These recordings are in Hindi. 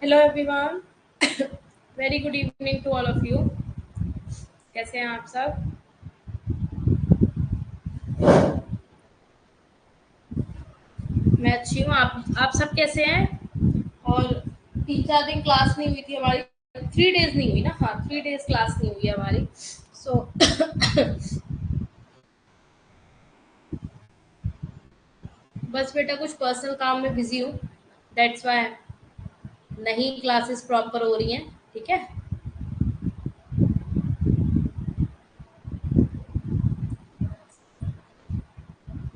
Hello everyone. Very good evening to all of you. कैसे हैं आप सब? मैं अच्छी हूँ। आप सब कैसे हैं? और 3-4 दिन क्लास नहीं हुई थी हमारी। 3 डेज नहीं हुई ना, हाँ 3 डेज क्लास नहीं हुई है हमारी। सो बस बेटा कुछ पर्सनल काम में बिजी हूँ, दैट्स वाई नहीं क्लासेस प्रॉपर हो रही हैं। ठीक है।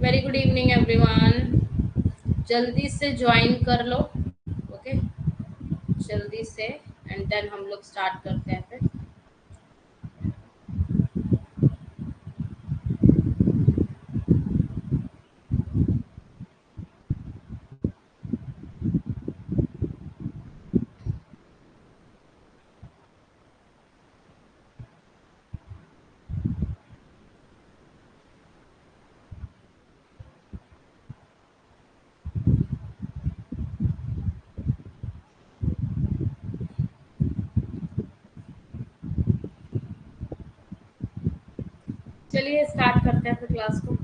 Very good evening everyone. जल्दी से ज्वाइन कर लो। ओके, जल्दी से एंड देन हम लोग स्टार्ट करते हैं फिर। चलिए स्टार्ट करते हैं फिर क्लास को।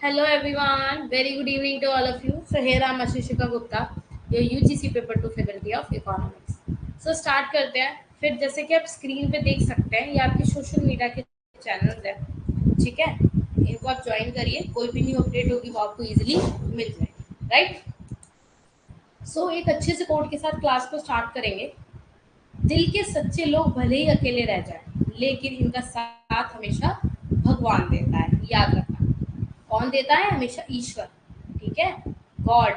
Hello everyone, very good evening to all of you. So here I am Ashishika Gupta, your UGC paper 2 faculty of economics. So start करते हैं। फिर जैसे कि आप स्क्रीन पे देख सकते हैं, ये आपके सोशल मीडिया के चैनल्स है। ठीक है, इनको आप ज्वाइन करिए, कोई भी न्यू अपडेट होगी वो आपको इजीली मिल जाएगी। राइट। सो एक अच्छे से कोड के साथ क्लास को स्टार्ट करेंगे। दिल के सच्चे लोग भले ही अकेले रह जाएं, लेकिन इनका साथ हमेशा भगवान देता है, याद रखना। कौन देता है? हमेशा ईश्वर। ठीक है, गॉड।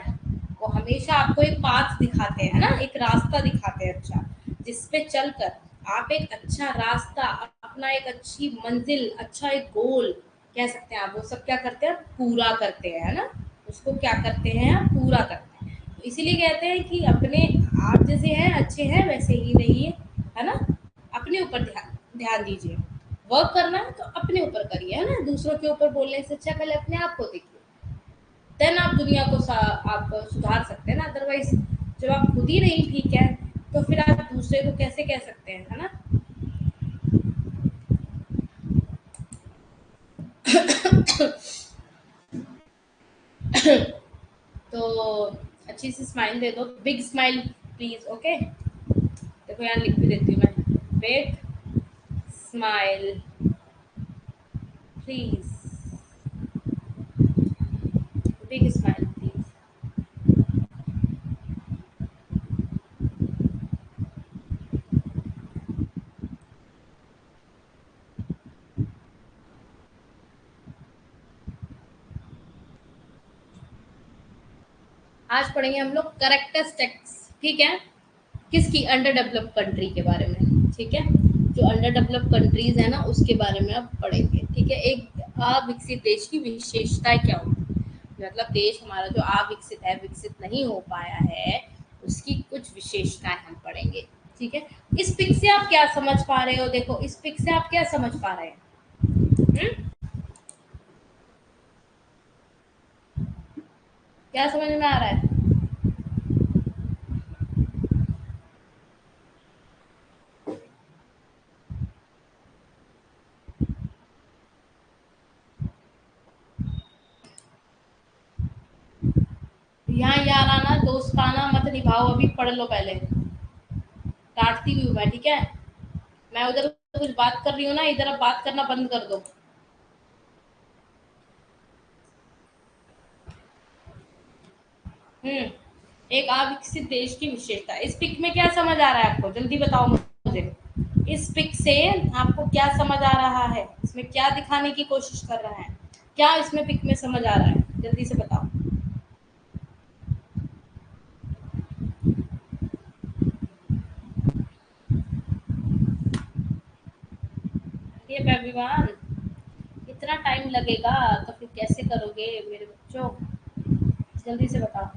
वो हमेशा आपको एक पाथ दिखाते हैं ना, एक रास्ता दिखाते हैं अच्छा, जिसपे चलकर आप एक अच्छा रास्ता, अपना एक अच्छी मंजिल, अच्छा एक गोल कह सकते हैं आप, वो सब क्या करते हैं? पूरा करते हैं, है ना। उसको क्या करते हैं? पूरा करते हैं। तो इसीलिए कहते हैं कि अपने आप जैसे हैं अच्छे हैं वैसे ही रहिए, है ना। अपने ऊपर ध्यान ध्यान दीजिए। वर्क करना है तो अपने ऊपर करिए, है ना। दूसरों के ऊपर बोलने से अच्छा पहले अपने आप को देखिए, देन आप दुनिया को आप सुधार सकते हैं ना। अदरवाइज जब आप खुद ही नहीं ठीक है तो फिर आप दूसरे को कैसे कह सकते हैं, है ना। तो अच्छी सी स्माइल दे दो, बिग स्माइल प्लीज। ओके, देखो यहाँ लिख भी देती हूँ मैं, big smile please, big smile please. आज पढ़ेंगे हम लोग करेक्टरिस्टिक्स। ठीक है, किसकी? अंडर डेवलप्ड कंट्री के बारे में। ठीक है, जो अंडर डेवलप्ड कंट्रीज है ना उसके बारे में आप पढ़ेंगे। ठीक है, एक अविकसित देश की विशेषताएं क्या होगी, मतलब देश हमारा जो अविकसित है, विकसित नहीं हो पाया है, उसकी कुछ विशेषताएं हम पढ़ेंगे। ठीक है, इस पिक से आप क्या समझ पा रहे हो? देखो इस पिक से आप क्या समझ पा रहे हैं? क्या समझ में आ रहा है? यहाँ याराना दोस्ताना मत निभाओ, अभी पढ़ लो पहले। डांटती भी हूँ मैं, ठीक है। मैं उधर कुछ बात कर रही हूँ ना, इधर अब बात करना बंद कर दो। हम्म, एक अविकसित देश की विशेषता। इस पिक में क्या समझ आ रहा है आपको? जल्दी बताओ मुझे। इस पिक से आपको क्या समझ आ रहा है? इसमें क्या दिखाने की कोशिश कर रहा है? क्या इसमें पिक में समझ आ रहा है? जल्दी से बताओ। एवरीवन। इतना टाइम लगेगा तो फिर कैसे करोगे मेरे बच्चों? जल्दी से बताओ।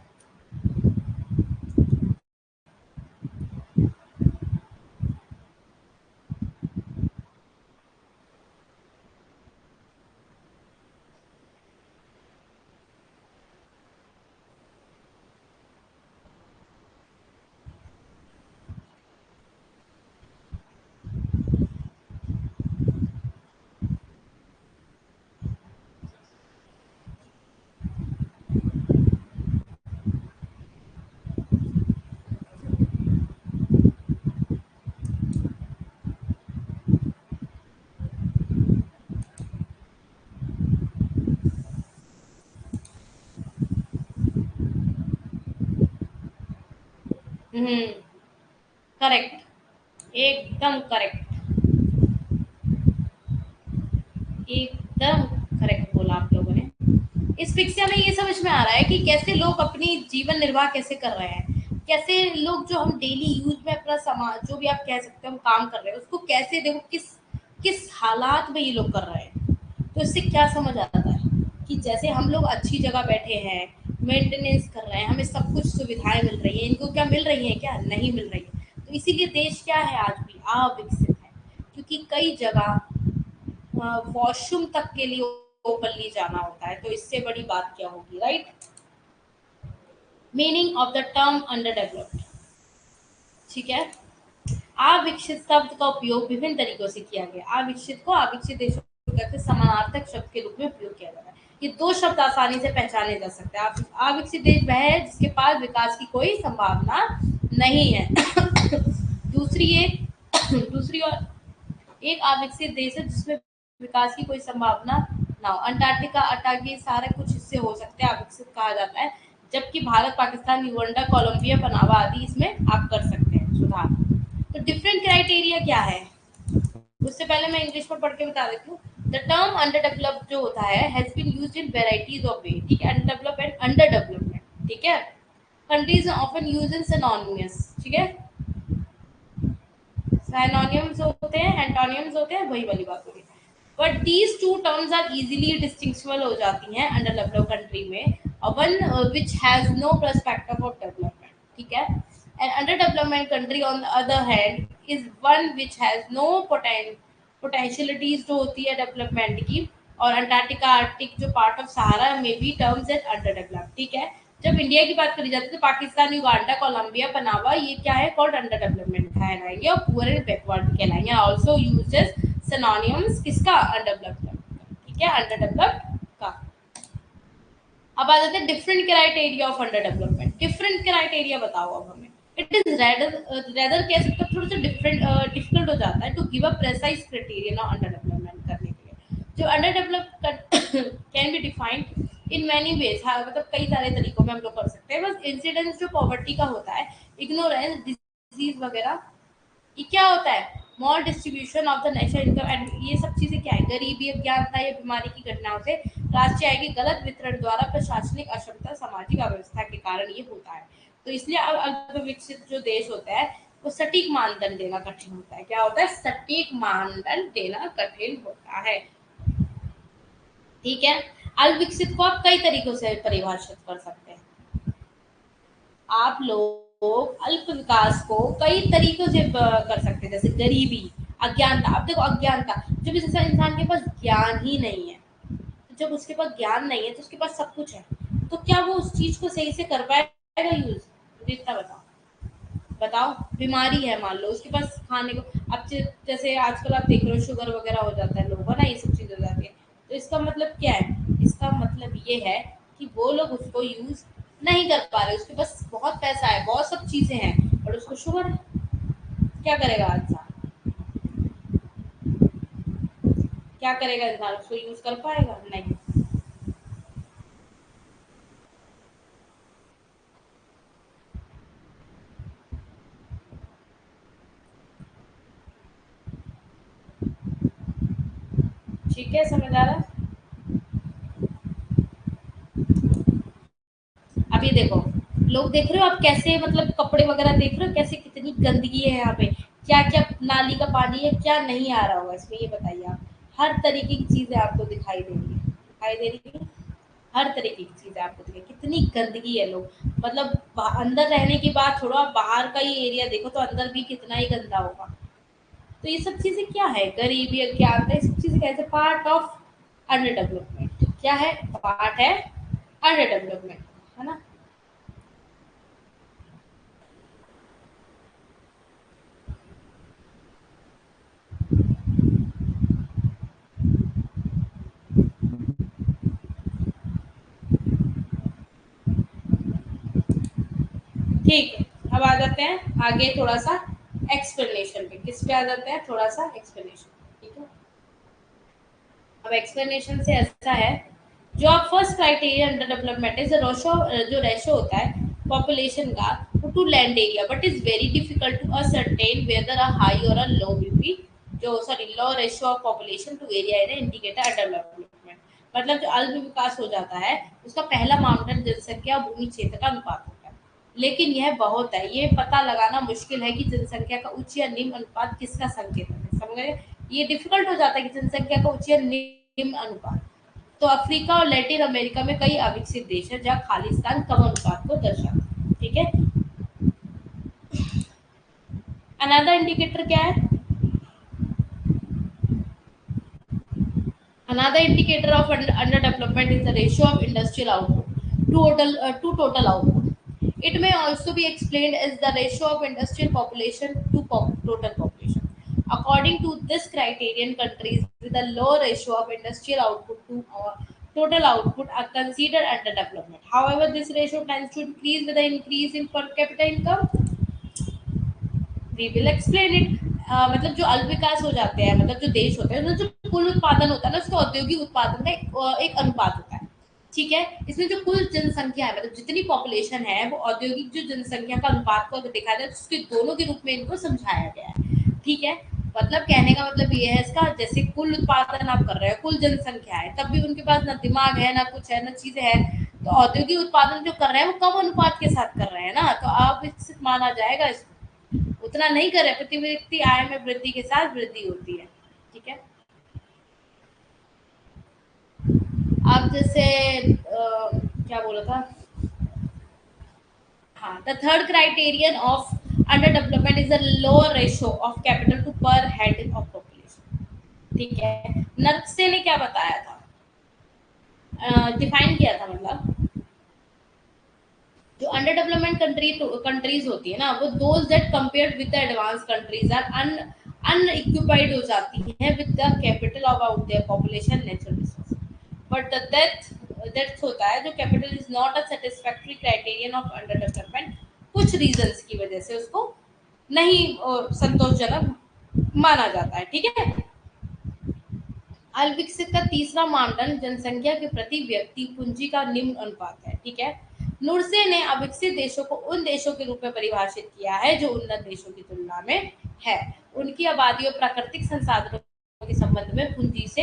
करेक्ट, एकदम करेक्ट, एकदम करेक्ट बोला आप लोगों ने। इस पिक से हमें ये समझ में आ रहा है कि कैसे लोग अपनी जीवन निर्वाह कैसे कर रहे हैं, कैसे लोग जो हम डेली यूज में अपना समाज जो भी आप कह सकते हो हम काम कर रहे हैं उसको कैसे देखो किस किस हालात में ये लोग कर रहे हैं। तो इससे क्या समझ आता है कि जैसे हम लोग अच्छी जगह बैठे हैं, मेंटेनेंस कर रहे हैं, हमें सब कुछ सुविधाएं मिल रही हैं, इनको क्या मिल रही हैं? क्या नहीं मिल रही है? तो इसीलिए देश क्या है आज भी अविकसित है, क्योंकि कई जगह वॉशरूम तक के लिए ओपनली जाना होता है। तो इससे बड़ी बात क्या होगी, right? Meaning of the term under developed. ठीक है। अविकसित शब्द का उपयोग विभिन्न तरीकों से किया गया। अविकसित को अविकसित देशों के समानार्थक शब्द के रूप में उपयोग किया जाता है। ये दो शब्द आसानी से पहचाने जा सकते हैं। अविकसित देश वह है जिसके पास विकास की कोई संभावना नहीं है। दूसरी एक दूसरी और एक अविकसित देश है जिसमें विकास की कोई संभावना ना हो। अंटार्कटिका, अंटार्कटिका सारे कुछ हिस्से हो सकते हैं अविकसित कहा जाता है, जबकि Bharat, Pakistan, Uganda, Colombia, Panama आदि इसमें आप कर सकते हैं सुधार। तो डिफरेंट क्राइटेरिया क्या है? उससे पहले मैं इंग्लिश में पढ़ के बता देती हूँ। द टर्म अंडर डेवलप्ड जो होता है has been used in varieties of way. ठीक है, under develop and under development. ठीक है, countries often use in synonymous. ठीक है, सिनोनिम्स होते हैं, एंटोनिम्स होते हैं, वही वाली बात होगी। But these two terms are easily distinguishable हो जाती हैं अंडर डेवलप कंट्री में, one which has no perspective of development. ठीक है, and under development country on the other hand is one which has no potentialities जो होती है डेवलपमेंट की। और अंटार्कटिका, आर्टिक जो पार्ट ऑफ सहारा में भी टर्म्स एज अंडर डेवलप। ठीक है, जब इंडिया की बात करी जाती है तो पाकिस्तान, युगांडा, कोलंबिया, पनामा ये क्या है? कॉल्ड अंडर डेवलपमेंट कहलाएंगे और पुअर एंड बैकवर्ड कहलाएंगे। आल्सो यूजेस सिनोनिम्स किसका? अनडेवलप्ड। ठीक है, अंडरडेवलप्ड का। अब आ जाते हैं different criteria of under development. Different criteria बताओ अब हमें। इट इज रेदर कह सकते हो थोड़ा सा डिफरेंट डिफिकल्ट हो जाता है to give a precise criteria on under development करने के लिए। जो under develop can be defined in many ways. हाँ, मतलब कई सारे तरीकों में हम लोग कर सकते हैं। बस इंसिडेंस जो पॉवर्टी का होता है, इग्नोरेंस, डिजीज वगैरह, ये क्या होता है? Mall distribution of the national income and ये सब चीजें क्या है? गरीबी, अज्ञानता या बीमारी की घटनाओं से राष्ट्रीय आय के गलत वितरण द्वारा प्रशासनिक अक्षमता, सामाजिक अव्यवस्था के कारण ये होता है। तो इसलिए अब अल्प विकसित जो देश होता है वो सटीक मानदंड देना कठिन होता है। क्या होता है? सटीक मानदंड देना कठिन होता है। ठीक है, अल्प विकसित को आप कई तरीकों से परिभाषित कर सकते हैं। आप लोग अल्प विकास को कई तरीकों से कर सकते हैं, जैसे गरीबी, अज्ञानता। अब देखो अज्ञानता, जब इस इंसान के पास ज्ञान ही नहीं है, तो जब उसके पास ज्ञान नहीं है तो उसके पास सब कुछ है, तो क्या वो उस चीज को सही से कर पाएगा यूज? मुझे इतना बताओ। बताओ, बीमारी है मान लो उसके पास खाने को, अब जैसे आजकल आप देख रहे हो शुगर वगैरह हो जाता है लोगों को ना, ये सब चीज हो जाती है। तो इसका मतलब क्या है? इसका मतलब ये है कि वो लोग उसको यूज नहीं कर पा रहे। उसके पास बहुत पैसा है, बहुत सब चीजें हैं, और उसको शुगर है। क्या करेगा इंसान? क्या करेगा इंसान? उसको यूज कर पाएगा? नहीं। ठीक है, समझ आ रहा है? अब ये देखो, लोग देख रहे हो आप कैसे, मतलब कपड़े वगैरह देख रहे हो कैसे, कितनी गंदगी है यहाँ पे। क्या क्या नाली का पानी है, क्या नहीं आ रहा होगा इसमें, ये बताइए आप। हर तरीके की चीजें आपको दिखाई दे रही है, हर तरीके की चीजें आपको दिखाई। कितनी गंदगी है लोग, मतलब अंदर रहने की बात छोड़ो, आप बाहर का ही एरिया देखो तो अंदर भी कितना ही गंदा होगा। तो ये सब चीजें क्या है, गरीबी, अज्ञानता, ये सब चीजें कैसे पार्ट ऑफ अंडर डेवलपमेंट, क्या है, पार्ट है अंडर डेवलपमेंट, है ना। ठीक है, अब आ जाते हैं आगे थोड़ा सा एक्सप्लेनेशन पे। किस पे आ जाते हैं, थोड़ा सा एक्सप्लेनेशन। ठीक है, अब एक्सप्लेनेशन से ऐसा है, जो आप first criteria under development is ratio, जो रेशो होता है पॉपुलेशन का to land area, but is very difficult to ascertain whether a high और अ लो विल बी, जो sorry low ratio of population to area in indicator under development. मतलब जो अल्प विकास हो जाता है उसका पहला मापदंड जनसंख्या भूमि क्षेत्र का अनुपात होता है, लेकिन यह बहुत है, ये पता लगाना मुश्किल है कि जनसंख्या का उच्च या निम्न अनुपात किसका संकेत है, समझ गए। ये डिफिकल्ट हो जाता है कि जनसंख्या का उच्च या निम्न अनुपात। तो अफ्रीका और लैटिन अमेरिका में कई अविकसित देश है जहाँ खालिस्तान कम अनुपात को दर्शाता है। ठीक है, अनदर इंडिकेटर क्या है, another indicator of under development is the ratio of industrial output to total output. It may also be explained as the ratio of industrial population to total population. According to this criterion, countries with a low ratio of industrial output to total output are considered under development. However, this ratio tends to increase with the increase in per capita income. We will explain it. मतलब जो अल्प विकास हो जाते हैं, मतलब जो देश होते हैं, जो कुल उत्पादन होता है ना, उसका औद्योगिक उत्पादन का एक अनुपात होता है। ठीक है, इसमें जो कुल जनसंख्या है, मतलब जितनी पॉपुलेशन है, वो औद्योगिक जो जनसंख्या का अनुपात को अगर देखा जाए तो उसके दोनों के रूप में इनको समझाया गया है। ठीक है, मतलब कहने का मतलब ये है इसका, जैसे कुल उत्पादन आप कर रहे हो, कुल जनसंख्या है, तब भी उनके पास ना दिमाग है, ना कुछ है, ना चीजें हैं, तो औद्योगिक उत्पादन जो कर रहे हैं वो कम अनुपात के साथ कर रहे हैं ना, तो आप विकसित माना जाएगा इसको। उतना नहीं करे, प्रति व्यक्ति आय में वृद्धि के साथ वृद्धि होती है। ठीक है, अब जैसे क्या बोला था, हाँ, the third criterion of under development is the lower ratio of capital to per head of population. ठीक है, नर्से ने क्या बताया था, डिफाइन किया था, मतलब जो अंडर डेवलपमेंट कंट्रीज होती है ना, वो those that compared with the advance countries are unequipped हो जाती है with the capital of out their population natural resource, but the death होता है, जो capital is not a satisfactory criterion of under development, कुछ रीजंस की वजह से उसको नहीं संतोषजनक माना जाता है। ठीक है, अल्पविकसित का तीसरा मानदंड जनसंख्या के प्रति व्यक्ति पूंजी का निम्न अनुपात है। ठीक है, नुरसे ने अविकसित देशों को उन देशों के रूप में परिभाषित किया है जो उन्नत देशों की तुलना में है, उनकी आबादी और प्राकृतिक संसाधनों के संबंध में पूंजी से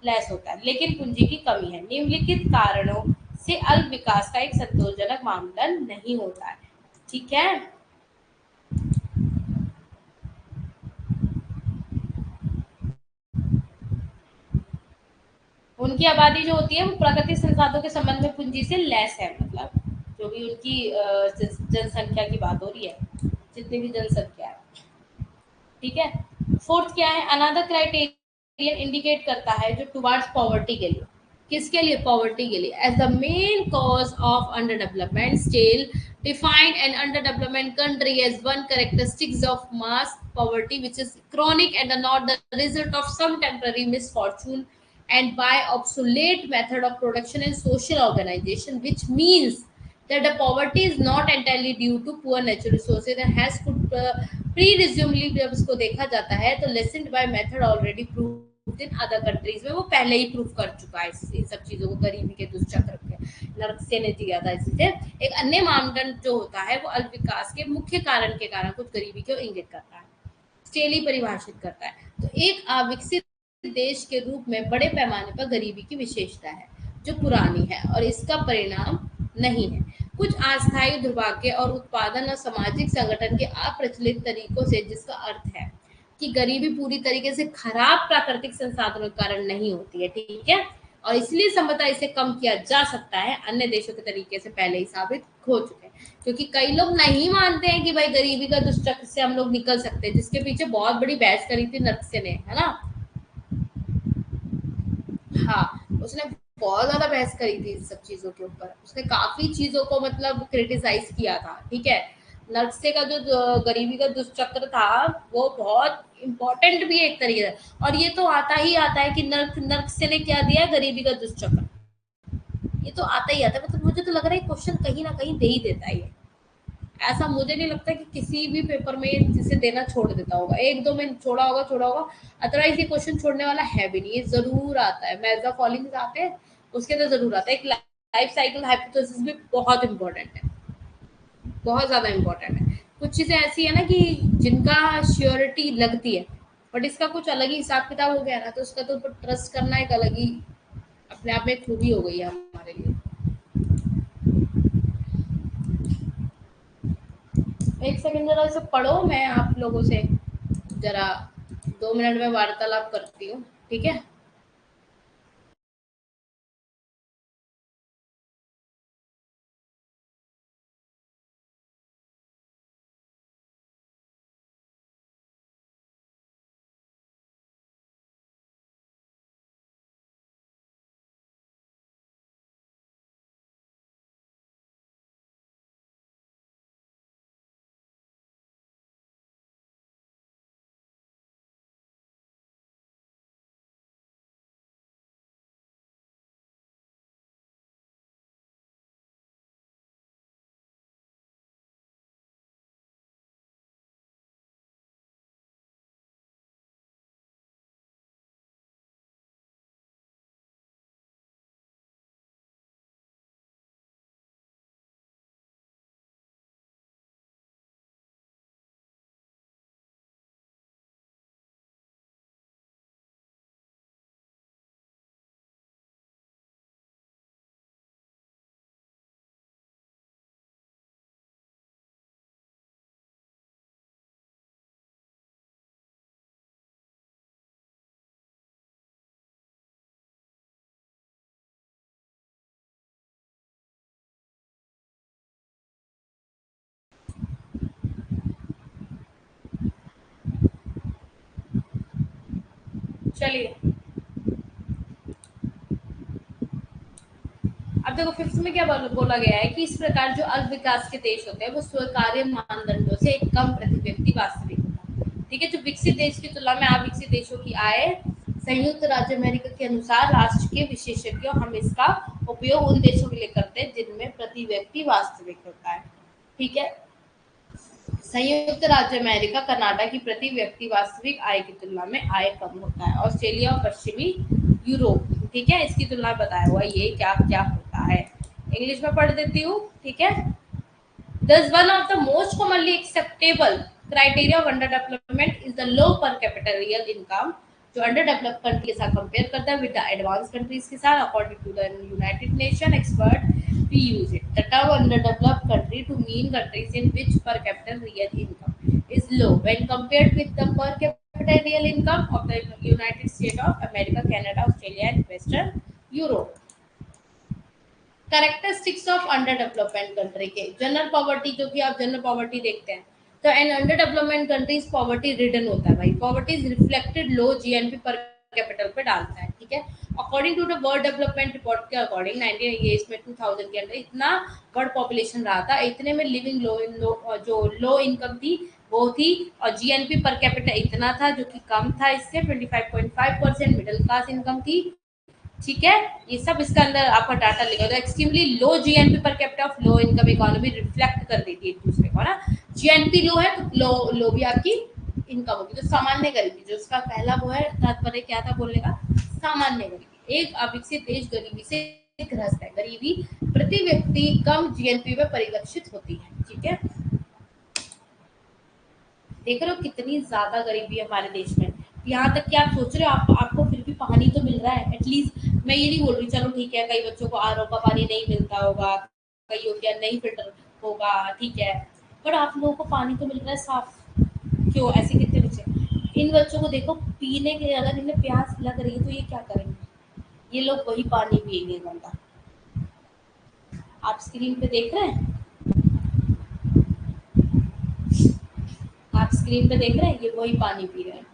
लैस होता है, लेकिन पूंजी की कमी है। निम्नलिखित कारणों से अल्प विकास का एक संतोषजनक मानदंड नहीं होता है। ठीक है, उनकी आबादी जो होती है वो प्राकृतिक संसाधनों के संबंध में पूंजी से लेस है, मतलब जो भी उनकी जनसंख्या की बात हो रही है, जितनी भी जनसंख्या है। ठीक है, फोर्थ क्या है, अनदर क्राइटेरियन इंडिकेट करता है जो टुवर्ड्स पॉवर्टी के लिए, किसके लिए, पॉवर्टी के लिए, as the main cause of under development still defined an underdevelopment country as one characteristics of mass poverty which is chronic and not the result of some temporary misfortune and by obsolete method of production and social organization, which means that the poverty is not entirely due to poor natural resources and has could pre-resumably जब इसको देखा जाता है तो lessened by method already proved in other countries, में वो पहले ही प्रूव कर चुका है इन सब चीजों को, गरीबी के दुष्चक्र के नरसे ने दिया था। इससे एक अन्य मानदंड जो होता है वो अल्प विकास के मुख्य कारण के कारण कुछ गरीबी को इंगित करता है, स्टेली परिभाषित करता है। तो एक अविकसित देश के रूप में बड़े पैमाने पर गरीबी की विशेषता है जो पुरानी है और इसका परिणाम नहीं है। कुछ अस्थायी दुर्भाग्य और उत्पादन और सामाजिक संगठन के अप्रचलित तरीकों से, जिसका अर्थ है कि गरीबी पूरी तरीके से खराब प्राकृतिक संसाधनों के कारण नहीं होती है, ठीक है, और इसलिए संभवतः इसे कम किया जा सकता है, अन्य देशों के तरीके से पहले ही साबित हो चुके हैं। क्योंकि कई लोग नहीं मानते हैं कि भाई गरीबी का दुष्चक्र से हम लोग निकल सकते हैं, जिसके पीछे बहुत बड़ी बहस करी थी नर्से ने, है ना। हाँ, उसने बहुत ज्यादा बहस करी थी इन सब चीजों के ऊपर, उसने काफी चीजों को मतलब क्रिटिसाइज किया था, ठीक है। नर्से का जो गरीबी का दुष्चक्र था वो बहुत इम्पोर्टेंट भी है एक तरीके से, और ये तो आता ही आता है कि नर्क से ने क्या दिया है, गरीबी का दुष्चक्र, ये तो आता ही आता है। मतलब मुझे तो लग रहा है क्वेश्चन कहीं ना कहीं दे ही देता है ये, ऐसा मुझे नहीं लगता कि किसी भी पेपर में जिसे देना छोड़ देता होगा, एक दो में छोड़ा होगा, अदरवाइज ये क्वेश्चन छोड़ने वाला है भी नहीं, ये जरूर आता है। मेजर फॉलोइंग्स आते हैं उसके अंदर जरूर आता है। एक लाइफ साइकिल हाइपोथेसिस भी बहुत इंपॉर्टेंट है, बहुत ज्यादा इंपॉर्टेंट है। कुछ चीजें ऐसी है ना कि जिनका श्योरिटी लगती है, बट इसका कुछ अलग ही हिसाब किताब हो गया ना, तो उसका तो ट्रस्ट करना एक अलग ही अपने आप में खूबी हो गई है हमारे लिए। एक सेकंड जरा इसे पढ़ो, मैं आप लोगों से जरा 2 मिनट में वार्तालाप करती हूँ, ठीक है। चलिए, अब देखो फिफ्थ में क्या बोला गया है कि इस प्रकार जो अल्प विकास के देश होते हैं वो स्वीकार्य मानदंडों से एक कम प्रति व्यक्ति वास्तविक होता है, ठीक है। जो विकसित देश की तुलना में अविकसित देशों की आय संयुक्त राज्य अमेरिका के अनुसार राष्ट्र के विशेषज्ञों हम इसका उपयोग उन देशों के लिए करते हैं जिनमें प्रति व्यक्ति वास्तविक होता है, ठीक है। संयुक्त राज्य अमेरिका कनाडा की प्रति व्यक्ति वास्तविक आय की तुलना में आय कम होता है, ऑस्ट्रेलिया और पश्चिमी यूरोप, ठीक है, इसकी तुलना में बताया हुआ ये क्या क्या होता है। इंग्लिश में पढ़ देती हूँ, ठीक है। Thus, one of the most commonly acceptable criteria of underdevelopment is the low per capita real income, जो अंडर डेवलप कंट्री के साथ कंपेयर करता है विद द एडवांस कंट्रीज के साथ। According to the United Nation expert we use it the term underdeveloped country to mean countries in which per capita real income is low when compared with the per capita real income of the United States of America, Canada, Australia and Western Europe। Characteristics of under development country के जनरल पॉवर्टी, जो कि आप जनरल पॉवर्टी देखते हैं तो an under development countries poverty ridden होता है भाई, poverty is reflected low GNP per capita पे डालता है, ठीक है। According to the World Development Report के अकॉर्डिंग 19 ये इसमें 2000 के अंदर इतना वर्ल्ड पॉपुलेशन रहा था, इतने में लिविंग जो लो इनकम थी वो थी, और जीएनपी पर कैपिटल इतना था जो कि कम था इससे 25.5%। मिडिल क्लास इनकम थी, ठीक है। ये सब इसका अंदर आपका डाटा लिखा था। Extremely low GNP per capita of low income economy reflect कर देती है एक दूसरे को, ना। जीएनपी लो है तो लो भी आपकी इनकम होगी। तो सामान्य गरीबी, जो उसका पहला वो है तात्पर्य क्या था बोलने का, सामान्य गरीबी। एक अविकसित देश गरीबी से ग्रस्त है, गरीबी प्रति व्यक्ति कम जीएनपी में परिलक्षित होती है, ठीक है। देख रहे हो कितनी ज्यादा गरीबी है हमारे देश में। यहाँ तक कि आप सोच रहे हो आपको फिर भी पानी तो मिल रहा है एटलीस्ट। मैं ये नहीं बोल रही चलो ठीक है कई बच्चों को आरओ का पानी नहीं मिलता होगा, कई हो गया नहीं फिल्टर होगा, ठीक है, पर आप लोगों को पानी तो मिल रहा है साफ। क्यों ऐसे कितने बच्चे, इन बच्चों को देखो, पीने के अगर इन्हें प्यास लग रही है तो ये क्या करेंगे? ये लोग वही पानी पिएंगे गंदा। आप स्क्रीन पे देख रहे हैं, आप स्क्रीन पे देख रहे हैं, ये वही पानी पी रहे हैं।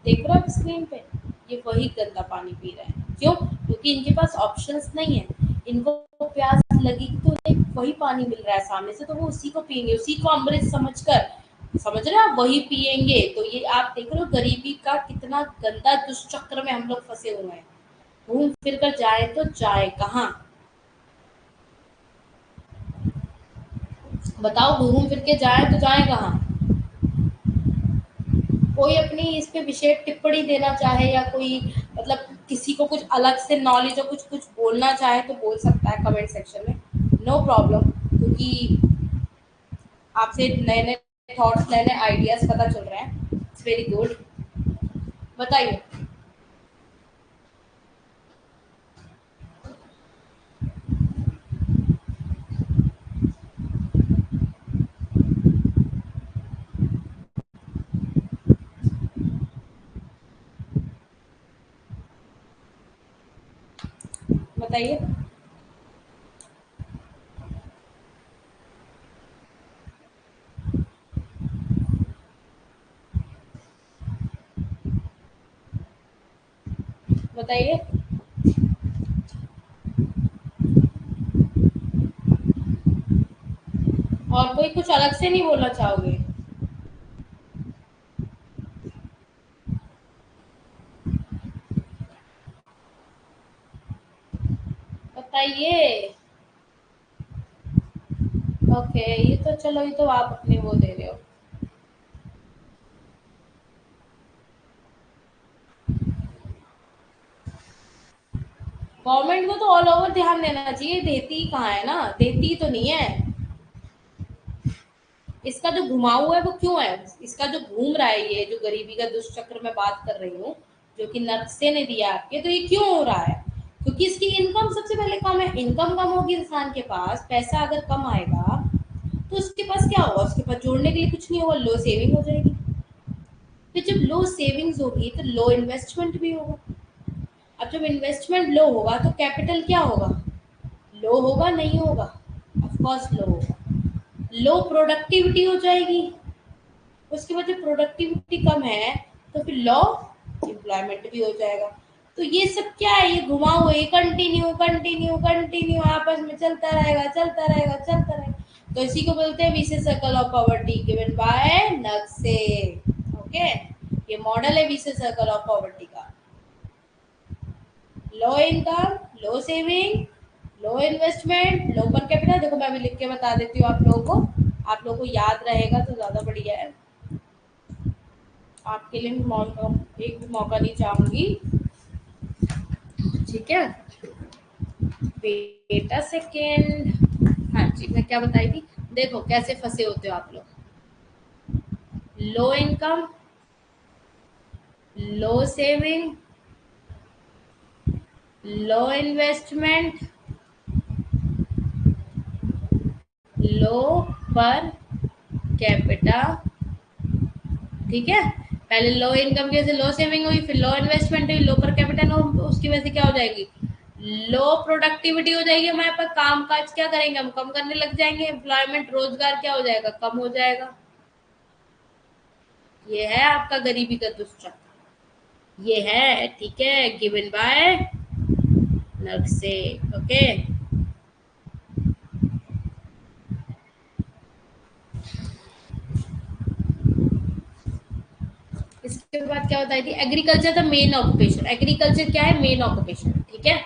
देख रहे हो आप स्क्रीन पे, ये वही गंदा पानी पी रहे हैं। क्यों? क्योंकि इनके पास ऑप्शंस नहीं है। इनको प्यास लगी तो एक वही पानी मिल रहा है सामने से, तो वो उसी को पिएंगे, उसी को अमृत समझकर, समझ रहे हो आप, वही पिएंगे। तो ये आप देख रहे हो गरीबी का कितना गंदा दुष्चक्र में हम लोग फंसे हुए हैं। घूम फिर कर जाए तो जाए कहाँ? बताओ, घूम फिर के जाए तो जाए कहाँ? कोई अपनी इस पे विशेष टिप्पणी देना चाहे या कोई मतलब किसी को कुछ अलग से नॉलेज और कुछ कुछ बोलना चाहे तो बोल सकता है कमेंट सेक्शन में, नो प्रॉब्लम। क्योंकि आपसे नए नए थॉट्स, नए नए आइडियाज पता चल रहे हैं, इट्स वेरी गुड। बताइए। बताइए। बताइए। और कोई कुछ अलग से नहीं बोलना चाहोगे? बताइए। ओके, ये तो चलो, ये तो आप अपने वो दे रहे हो। गवर्नमेंट को तो ऑल ओवर ध्यान देना चाहिए, देती ही कहाँ है ना, देती ही तो नहीं है। इसका जो घुमाऊ है वो क्यों है? इसका जो घूम रहा है, ये जो गरीबी का दुष्चक्र मैं बात कर रही हूँ, जो कि नक्शे ने दिया आपके, तो ये क्यों हो रहा है? क्योंकि इसकी इनकम सबसे पहले कम है। इनकम कम होगी इंसान के पास, पैसा अगर कम आएगा तो उसके पास क्या होगा? उसके पास जोड़ने के लिए कुछ नहीं होगा, लो सेविंग हो जाएगी। फिर जब लो सेविंग्स होगी तो लो इन्वेस्टमेंट भी होगा। अब जब इन्वेस्टमेंट लो होगा तो कैपिटल क्या होगा? लो होगा, नहीं होगा? ऑफ कोर्स लो होगा। लो प्रोडक्टिविटी हो जाएगी। उसके बाद जब प्रोडक्टिविटी कम है तो फिर लो एम्प्लॉयमेंट भी हो जाएगा। तो ये सब क्या है? ये घुमा हुआ, ये कंटिन्यू कंटिन्यू कंटिन्यू आपस में चलता रहेगा, चलता रहेगा, चलता रहेगा। तो इसी को बोलते हैं vicious circle of poverty given by Nurkse. Okay, ये मॉडल है विशेष सर्कल ऑफ पॉवर्टी का। Low income, low saving, low investment, low per capital. देखो मैं भी लिख के बता देती हूँ आप लोगों को, आप लोगों को याद रहेगा तो ज्यादा बढ़िया है। आपके लिए मैं मौका, एक भी मौका नहीं चाहूंगी, ठीक है? Wait a second. हाँ जी, मैं क्या बताई थी? देखो कैसे फंसे होते हो आप लोग। लो income, low saving, low investment, low per capita, ठीक है? पहले लो इनकम की वजह से लो सेविंग हुई, फिर लो इन्वेस्टमेंट हुई, लो पर कैपिटल हो, उसकी वजह से क्या हो जाएगी? लो प्रोडक्टिविटी हो जाएगी। हमारे पास काम काज क्या करेंगे? हम कम करने लग जाएंगे। एम्प्लॉयमेंट, रोजगार क्या हो जाएगा? कम हो जाएगा। ये है आपका गरीबी का दुष्चक्र। ये है, ठीक है, गिवन बाय नक्शे। ओके। इसके बाद क्या बताई थी? Agriculture the main occupation. Agriculture क्या है? मेन ऑक्यूपेशन, ठीक है?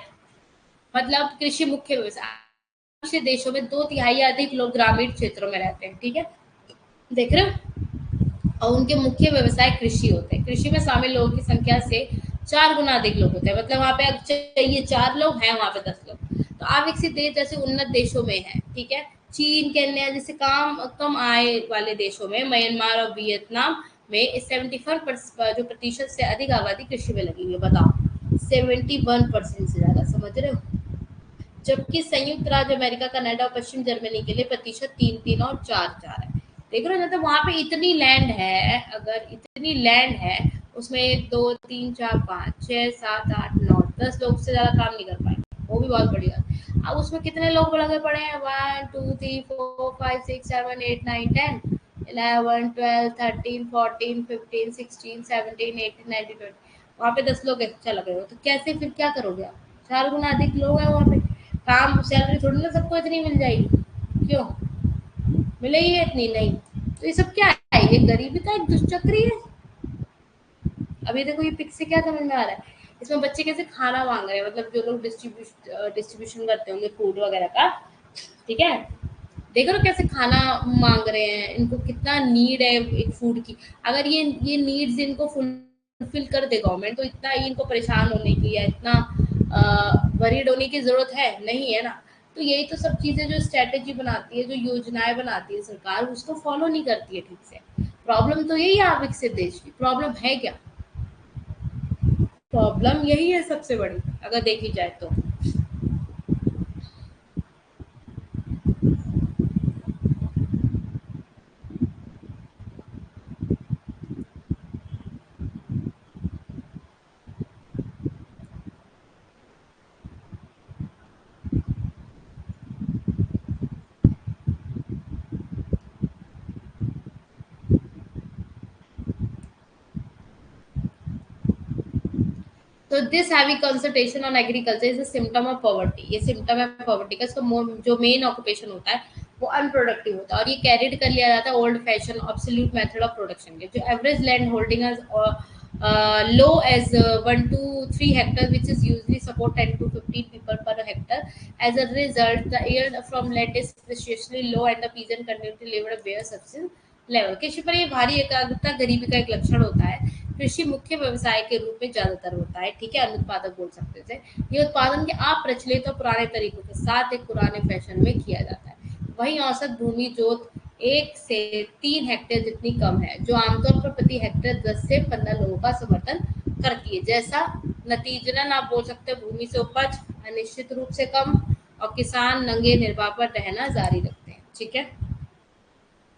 मतलब कृषि मुख्य व्यवसाय। देशों में 2/3 अधिक लोग ग्रामीण क्षेत्रों में रहते हैं, ठीक है? देख रहे हो? और उनके मुख्य व्यवसाय कृषि होते हैं। कृषि में शामिल लोगों की संख्या से 4 गुना अधिक लोग होते हैं। मतलब वहाँ पे अब चाहिए 4 लोग हैं, वहाँ पे 10 लोग। तो अविकसित देश जैसे उन्नत देशों में है, ठीक है, चीन, केन्या जैसे काम कम आय वाले देशों में, म्यांमार और वियतनाम में 71% जो प्रतिशत से अधिक आबादी कृषि में लगी हुई है। बताओ, 71% से ज्यादा, समझ रहे हो? जबकि संयुक्त राज्य अमेरिका, कनाडा और पश्चिम जर्मनी के लिए प्रतिशत 3-3 और 4-4 है। देख रहे हो, मतलब वहां पे इतनी लैंड है, अगर इतनी लैंड है उसमें 1 2 3 4 5 6 7 8 9 10 लोग से ज्यादा काम नहीं कर पाएंगे, वो भी बहुत बड़ी बात है। अब उसमें कितने लोग लगे पड़े हैं, 1 2 3 4 5 6 7 8 9 10 11 12 13 14 15 16 17 18 19 20। वहाँ पे 10 लोग एक्स्ट्रा लगे हो, तो कैसे फिर क्या करोगे आप? 4 गुना अधिक लोग हैं वहाँ पे, काम सैलरी थोड़ी ना सबको इतनी मिल जाएगी, क्यों मिलेगी इतनी? नहीं। तो ये सब क्या है? ये गरीबी का एक दुष्चक्र है। अभी देखो ये पिक से क्या समझ में आ रहा है, इसमें बच्चे कैसे खाना मांग रहे हैं, मतलब जो लोग डिस्ट्रीब्यूशन करते होंगे फूड वगैरह का, ठीक है, देख रहे हो कैसे खाना मांग रहे हैं, इनको कितना नीड है एक फूड की। अगर ये नीड्स इनको फुलफिल कर दे गवर्नमेंट, तो इतना ही इनको परेशान होने की या इतना वरीड होने की जरूरत है नहीं, है ना? तो यही तो सब चीजें जो स्ट्रेटेजी बनाती है, जो योजनाएं बनाती है सरकार, उसको फॉलो नहीं करती है ठीक से। प्रॉब्लम तो यही है विकसित देश की। प्रॉब्लम है क्या? प्रॉब्लम यही है सबसे बड़ी, अगर देखी जाए तो। तो this heavy concentration on agriculture is a symptom of poverty. ये सिम्टम है पॉवर्टी का। इसका जो मेन ऑक्यूपेशन होता है वो अनप्रोडक्टिव होता है, और ये कैरिड कर लिया जाता है old fashion absolute method of production के। जो average land holding low as 1 to 3 hectares, which is usually support 10 to 15 people per hectare. As a result, the yield from land is preciously low and the peasant continue to live at a bare subsistence level. कृषि पर ये भारी एकाग्रता गरीबी का एक लक्षण होता है। कृषि मुख्य व्यवसाय के रूप में ज्यादातर होता है, ठीक है, अनुत्पादक बोल सकते थे। ये उत्पादन के अप्रचलित और पुराने तरीकों के साथ एक पुराने फैशन में किया जाता है। वहीं औसत भूमि जोत 1 से 3 हेक्टेयर जितनी कम है, जो आमतौर पर प्रति हेक्टेयर 10 से 15 लोगों का समर्थन करती है। जैसा नतीजतन आप बोल सकते हैं, भूमि से उपज अनिश्चित रूप से कम, और किसान नंगे निर्वाह पर रहना जारी रखते हैं, ठीक है।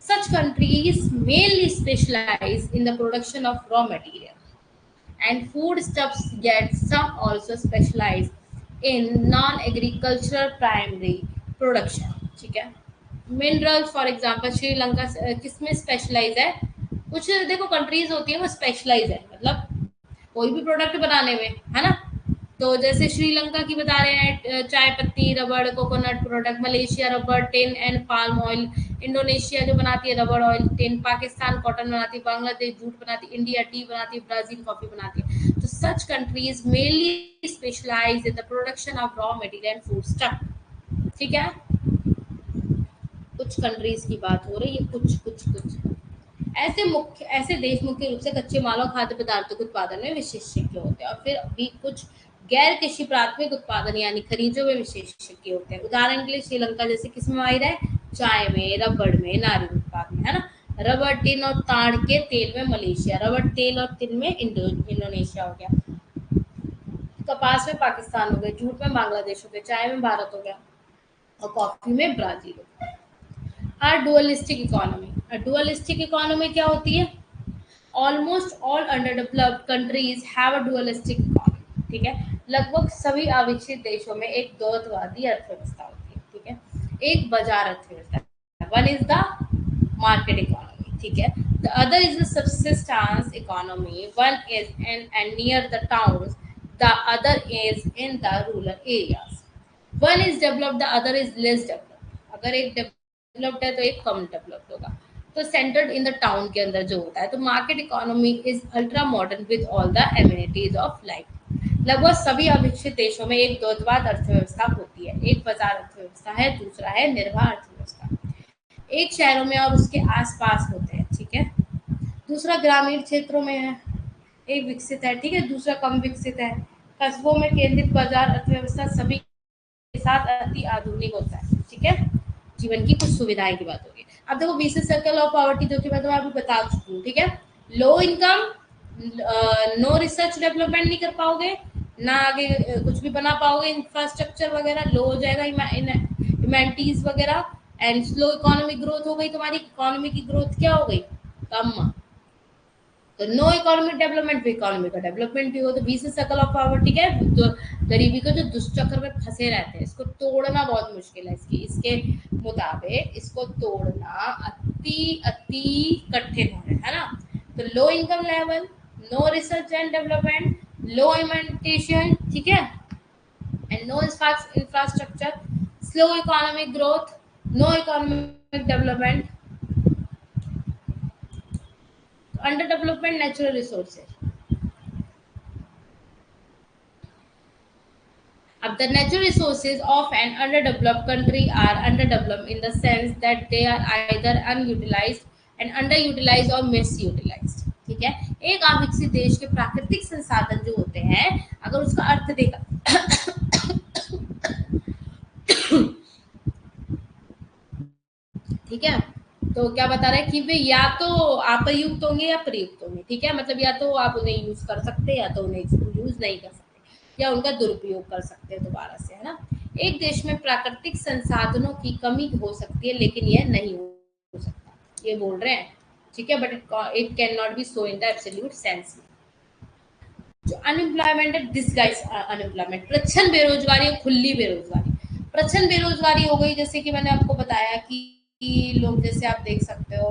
Such countries mainly specialize in the production of raw material and foodstuffs, yet some also specialize in non-agricultural primary production, ठीक है। मिनरल्स फॉर एग्जांपल श्रीलंका किसमें स्पेशलाइज है? कुछ देखो कंट्रीज होती है वो स्पेशलाइज है, मतलब कोई भी प्रोडक्ट बनाने में, है ना? तो जैसे श्रीलंका की बता रहे हैं, चाय पत्ती, रबड़, कोकोनट प्रोडक्ट। मलेशिया रबड़, tin and palm oil. Indonesia जो बनाती है रबड़ ऑयल, टिन। पाकिस्तान कॉटन बनाती है। बांग्लादेश जूट बनाती है। इंडिया टी बनाती है। ब्राजील कॉफी बनाती है। तो such countries mainly specialise in the production of raw material and foodstuff, ठीक है। कुछ कंट्रीज की बात हो रही है, कुछ ऐसे देश मुख्य रूप से कच्चे माल और खाद्य पदार्थों के उत्पादन में विशेषज्ञ होते हैं, और फिर भी कुछ गैर कृषि प्राथमिक उत्पादन यानी खनिजों में विशेषज्ञ होते हैं। उदाहरण के लिए श्रीलंका जैसे किस में माहिर है? चाय में, रबड़ में, नारियल उत्पाद में, है ना। रबड़, टिन और ताड़ के तेल में मलेशिया। रबड़, तेल और टिन में इंडोनेशिया हो गया। कपास में पाकिस्तान हो गया। जूट में बांग्लादेश हो गया। चाय में भारत हो गया, और कॉफी में ब्राजील हो गया। Dualistic economy. डुअलिस्टिक इकोनॉमी क्या होती है? Almost all underdeveloped countries have a dualistic economy, ठीक है। लगभग सभी अविकसित देशों में एक द्वैतवादी अर्थव्यवस्था होती है, ठीक है। एक बाजार अर्थव्यवस्था, one is the market economy, ठीक है। The other is the subsistence economy, one is in and near the towns, the other is in the rural areas. One is developed, the other is less developed. अगर एक डेवलप्ड है तो एक कम डेवलप्ड होगा। तो सेंटर्ड इन द टाउन के अंदर जो होता है, तो market economy is ultra modern with all the amenities of life. लगभग सभी अविकसित देशों में एक द्वैतवाद अर्थव्यवस्था होती है। एक बाजार अर्थव्यवस्था है, दूसरा है निर्वाह अर्थव्यवस्था। एक शहरों में और उसके आसपास होते हैं, ठीक है। दूसरा ग्रामीण क्षेत्रों में है, एक विकसित है, ठीक है, दूसरा कम विकसित है। कस्बों में केंद्रित बाजार अर्थव्यवस्था सभी के साथ अति आधुनिक होता है, ठीक है। जीवन की कुछ सुविधाएं की बात होगी। अब देखो बीसी सर्कल ऑफ पॉवर्टी, जो कि मैं तुम्हें अभी बता चुकी हूँ, ठीक है। Low income, no research development नहीं कर पाओगे, ना आगे कुछ भी बना पाओगे, इंफ्रास्ट्रक्चर वगैरह लो हो जाएगा, ह्यूमैनिटीज वगैरह, एंड स्लो इकोनॉमिक ग्रोथ हो गई, तुम्हारी इकोनॉमी की ग्रोथ क्या हो गई, कम। तो नो इकोनॉमिक डेवलपमेंट, इकोनॉमी का डेवलपमेंट भी हो। तो बीच सर्कल ऑफ पॉवर्टी क्या है, तो गरीबी का जो दुष्चक्र में फंसे रहते हैं, इसको तोड़ना बहुत मुश्किल है। इसके मुताबिक इसको तोड़ना अति अति कठिन है ना। तो low income level, no research and development, low implementation, ठीक है, and no infrastructure, slow economic growth, no economic development, under development natural resources. The natural resources of an underdeveloped country are underdeveloped in the sense that they are either unutilized and underutilized or misutilized। ठीक है, एक अविकसित देश के प्राकृतिक संसाधन जो होते हैं, अगर उसका अर्थ देखा ठीक है, तो क्या बता रहा है कि वे या तो अप्रयुक्त होंगे या प्रयुक्त होंगे। ठीक है, मतलब या तो आप उन्हें यूज कर सकते हैं या तो उन्हें यूज नहीं कर सकते, या उनका दुरुपयोग कर सकते हैं दोबारा से, है ना। एक देश में प्राकृतिक संसाधनों की कमी हो सकती है, लेकिन यह नहीं हो सकता, ये बोल रहे हैं। ठीक है, but it can not be so in the absolute sense. जो अनएम्प्लॉयमेंट है, डिसगाइज अनएम्प्लॉयमेंट, प्रच्छन्न बेरोजगारी और खुली बेरोजगारी। प्रच्छन्न बेरोजगारी हो गई, जैसे कि मैंने आपको बताया कि लोग, जैसे आप देख सकते हो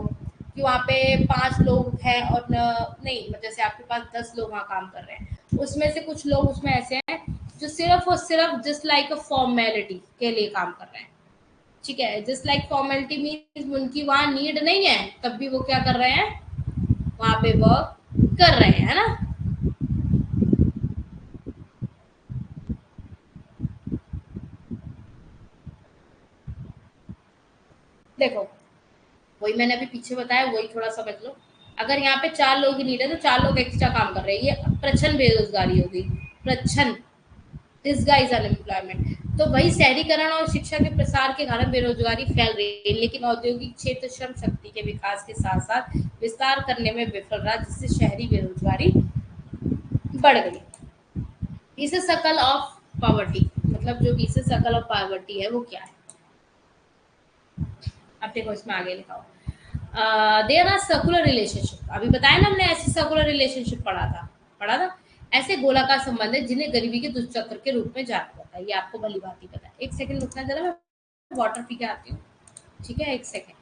कि वहाँ पे 5 लोग हैं और नहीं, जैसे आपके पास 10 लोग वहाँ काम कर रहे हैं, उसमें से कुछ लोग उसमें ऐसे हैं जो सिर्फ और सिर्फ जस्ट लाइक अ फॉर्मेलिटी के लिए काम कर रहे हैं। ठीक है, जस्ट लाइक फॉर्मेलिटी मीन्स उनकी वहाँ नीड नहीं है, तब भी वो क्या कर रहे हैं, वहाँ पे वर्क कर रहे हैं, है ना। देखो, वही मैंने अभी पीछे बताया, वही थोड़ा समझ लो। अगर यहाँ पे 4 लोग की नीड है तो 4 लोग एक्स्ट्रा काम कर रहे हैं, ये प्रच्छन्न बेरोजगारी होगी, प्रच्छन्न, डिसगाइज अनएम्प्लॉयमेंट। तो वही शहरीकरण और शिक्षा के प्रसार के कारण बेरोजगारी फैल रही है, लेकिन औद्योगिक क्षेत्र श्रम शक्ति के विकास के साथ साथ विस्तार करने में विफल रहा, जिससे शहरी बेरोजगारी बढ़ गई। इसे सर्कल ऑफ पॉवर्टी, मतलब जो इसे सर्कल ऑफ पॉवर्टी है वो क्या है, अब देखो इसमें आगे लिखा हो, देयर आर सर्कुलर रिलेशनशिप, अभी बताया ना हमने, ऐसे सर्कुलर रिलेशनशिप पढ़ा था। ऐसे गोलाकार संबंध है जिन्हें गरीबी के दुष्चक्र के रूप में जाना जाता है, ये आपको भली बात ही पता है। एक सेकंड रुकना जरा, मैं वाटर पी के आती हूँ। ठीक है, एक सेकंड।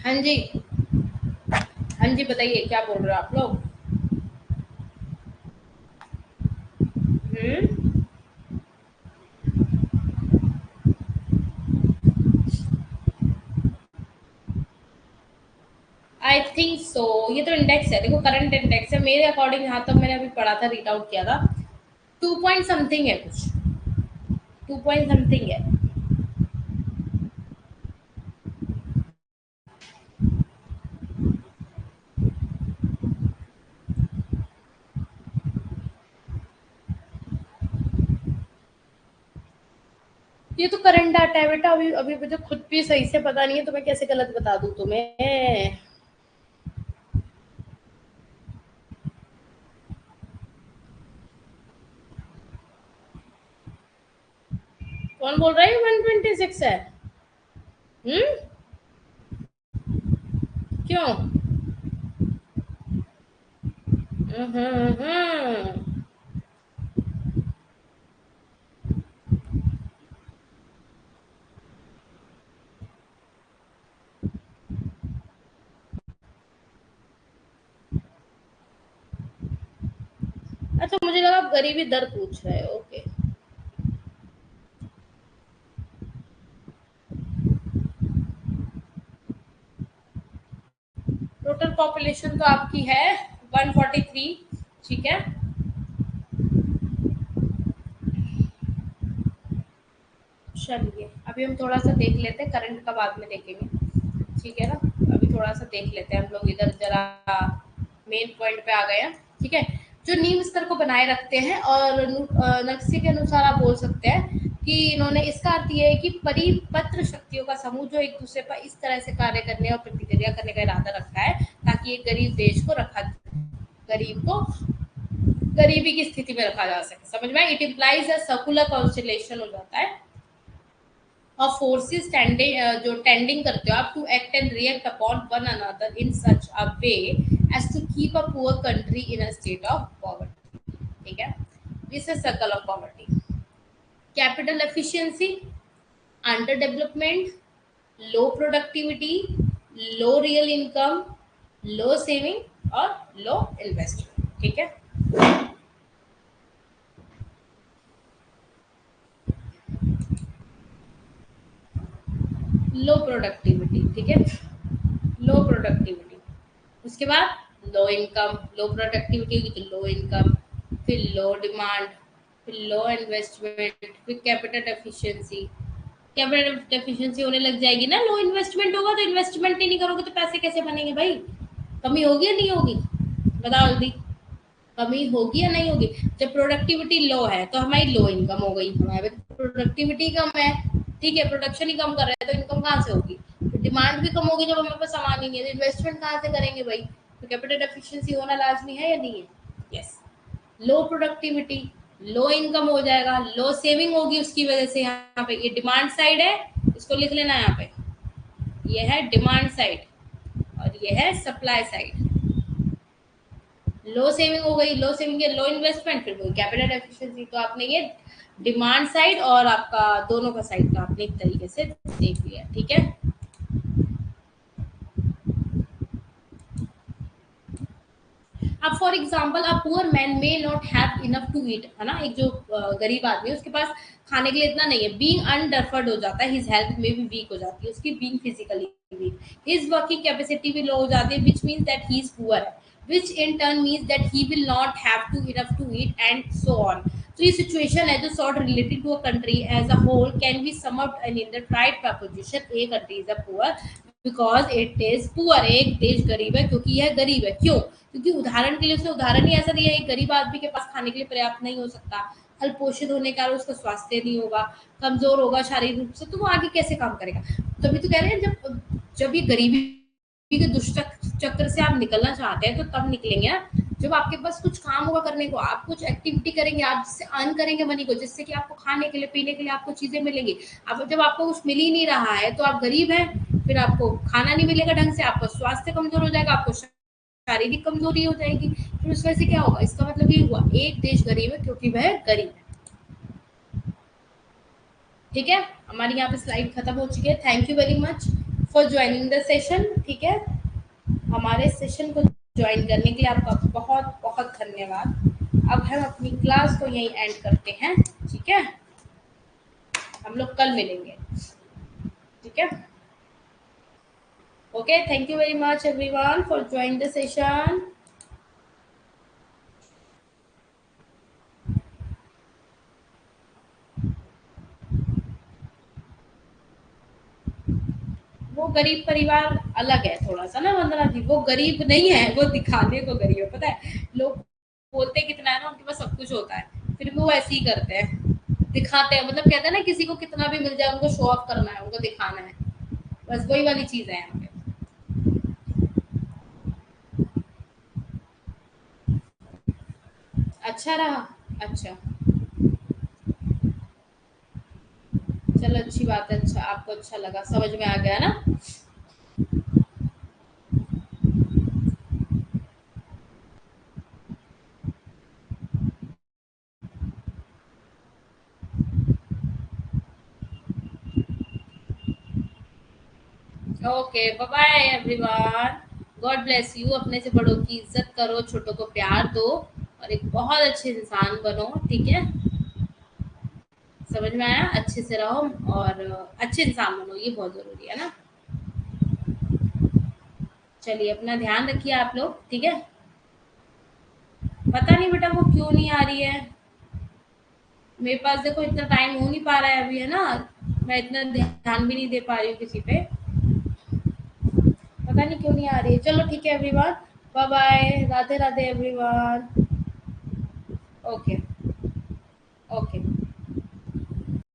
हाँ जी, हाँ जी, बताइए क्या बोल रहे हो आप लोग। हम्म, आई थिंक सो। ये तो इंडेक्स है, देखो करंट इंडेक्स है मेरे अकॉर्डिंग, यहाँ तक मैंने अभी पढ़ा था, रीड आउट किया था, 2 पॉइंट समथिंग है कुछ, 2 पॉइंट समथिंग है। ये तो करंट डाटा है बेटा, अभी अभी मुझे खुद भी सही से पता नहीं है, तो मैं कैसे गलत बता दूं तुम्हें। कौन बोल रहा है 126 है? हम्म। क्यों? हम्म। अच्छा, मुझे लगा आप गरीबी दर पूछ रहे हो। ओके। टोटल पॉपुलेशन तो आपकी है 143। ठीक है। चलिए अभी हम थोड़ा सा देख लेते हैं, करंट का बाद में देखेंगे। ठीक है ना। अभी थोड़ा सा देख लेते हैं हम लोग, इधर जरा मेन पॉइंट पे आ गए हैं। ठीक है। जो नींव स्तर को बनाए रखते हैं और नक्शे के अनुसार आप बोल सकते हैं कि इन्होंने, इसका अर्थ ये है कि परिपत्र शक्तियों का समूह जो एक दूसरे पर इस तरह से कार्य करने और प्रतिक्रिया करने का इरादा रखता है ताकि एक गरीब देश को गरीब को गरीबी की स्थिति में रखा जा सके। समझ में? It implies a circular constellation हो जाता है of forces जो टेंडिंग करते हो आप to act and react upon one another in such a way as to keep a poor country in a state of poverty. ठीक है। This is circle of poverty. Capital efficiency, under development, low productivity, low real income, low saving और लो इन्वेस्टमेंट। ठीक है। Low productivity. ठीक है। Low productivity. उसके बाद लो इनकम। लो प्रोडक्टिविटी होगी तो लो इनकम, फिर लो डिमांड, फिर लो इन्वेस्टमेंट, फिर कैपिटल एफिशिएंसी। कैपिटल एफिशिएंसी होने लग जाएगी ना, लो इन्वेस्टमेंट होगा तो इन्वेस्टमेंट ही नहीं करोगे तो पैसे कैसे बनेंगे भाई? कमी होगी या नहीं होगी? बताओ जल्दी। कमी होगी या नहीं होगी? जब प्रोडक्टिविटी लो है तो हमारी लो इनकम हो गई, हमारे प्रोडक्टिविटी कम है। ठीक है, प्रोडक्शन ही कम कर रहे हैं तो इनकम कहाँ से होगी? डिमांड भी कम होगी जब हमारे पास सामान ही नहीं है तो इन्वेस्टमेंट कहाँ से करेंगे भाई? तो कैपिटल एफिशिएंसी होना लाजमी है या नहीं है? यस। लो प्रोडक्टिविटी, लो इनकम हो जाएगा, लो सेविंग होगी उसकी वजह से। यहाँ पे ये डिमांड साइड है, इसको लिख लेना यहाँ पे। ये है डिमांड साइड और ये है सप्लाई साइड। लो सेविंग हो गई, लो सेविंग या लो इन्वेस्टमेंट, फिर वही कैपिटल एफिशिएंसी। तो आपने ये डिमांड साइड और आपका दोनों का साइड का आपने एक तरीके से देख लिया। ठीक है। अब for example a poor man may not have enough to eat, है ना। एक जो गरीब आदमी है उसके पास खाने के लिए इतना नहीं है, बीइंग अनडफर्ड हो जाता है, हिज हेल्थ में भी वीक हो जाती है, उसकी being physically weak, his working capacity भी लो हो जाती है, which means that he is poor, which in turn means that he will not have to enough to eat and so on. तो ये सिचुएशन है जो sort related to a country as a whole can be summed up in the tried proposition a country is a poor because it is poor। एक देश गरीब है क्योंकि यह गरीब है। क्यों? क्योंकि उदाहरण के लिए उसने उदाहरण ही ऐसा दिया है, एक गरीब आदमी के पास खाने के लिए पर्याप्त नहीं हो सकता, अल्पोषित होने के कारण उसका स्वास्थ्य नहीं होगा, कमजोर होगा शारीरिक रूप से, तो वो आगे कैसे काम करेगा? तभी तो कह रहे हैं जब जब ये गरीबी के दुष्ट चक्र से आप निकलना चाहते हैं तो तब निकलेंगे ना जब आपके पास कुछ काम होगा करने को, आप कुछ एक्टिविटी करेंगे, आप जिससे अर्न करेंगे मनी को, जिससे कि आपको खाने के लिए पीने के लिए आपको चीजें मिलेंगी। अब जब आपको कुछ मिल ही नहीं रहा है तो आप गरीब हैं, फिर आपको खाना नहीं मिलेगा ढंग से, आपका स्वास्थ्य कमजोर हो जाएगा, आपको शारीरिक कमजोरी हो जाएगी, फिर उस वजह से क्या होगा? इसका मतलब ये हुआ एक देश गरीब है क्योंकि वह गरीब है। ठीक है। हमारी यहाँ पे स्लाइड खत्म हो चुकी है। Thank you very much for joining the session. ठीक है। हमारे सेशन को ज्वाइन करने के लिए आपका बहुत बहुत धन्यवाद। अब हम अपनी क्लास को यहीं एंड करते हैं। ठीक है। हम लोग कल मिलेंगे। ठीक है। Okay, thank you very much everyone for join the session. वो गरीब परिवार अलग है थोड़ा सा ना, वंदना जी, वो गरीब नहीं है, वो दिखाने को गरीब है। पता है लोग बोलते कितना है ना, उनके पास सब कुछ होता है फिर भी वो ऐसे ही करते हैं, दिखाते हैं। मतलब कहते हैं ना किसी को कितना भी मिल जाए उनको शो ऑफ करना है, उनको दिखाना है, बस वही वाली चीज है यहाँ पे। अच्छा रहा। अच्छा। चलो अच्छी बात है, अच्छा आपको अच्छा लगा, समझ में आ गया ना। Okay, bye bye everyone. God bless you. अपने से बड़ों की इज्जत करो, छोटों को प्यार दो और एक बहुत अच्छे इंसान बनो, ठीक है। समझ में आया, अच्छे से रहो और अच्छे इंसान बनो, ये बहुत जरूरी है ना। चलिए अपना ध्यान रखिए आप लोग, ठीक है। पता नहीं बेटा वो क्यों नहीं आ रही है, मेरे पास देखो इतना टाइम हो नहीं पा रहा है अभी, है ना। मैं इतना ध्यान भी नहीं दे पा रही हूँ किसी पे, पता नहीं क्यों नहीं आ रही है। चलो ठीक है everyone, bye bye, Radhe Radhe everyone. Okay.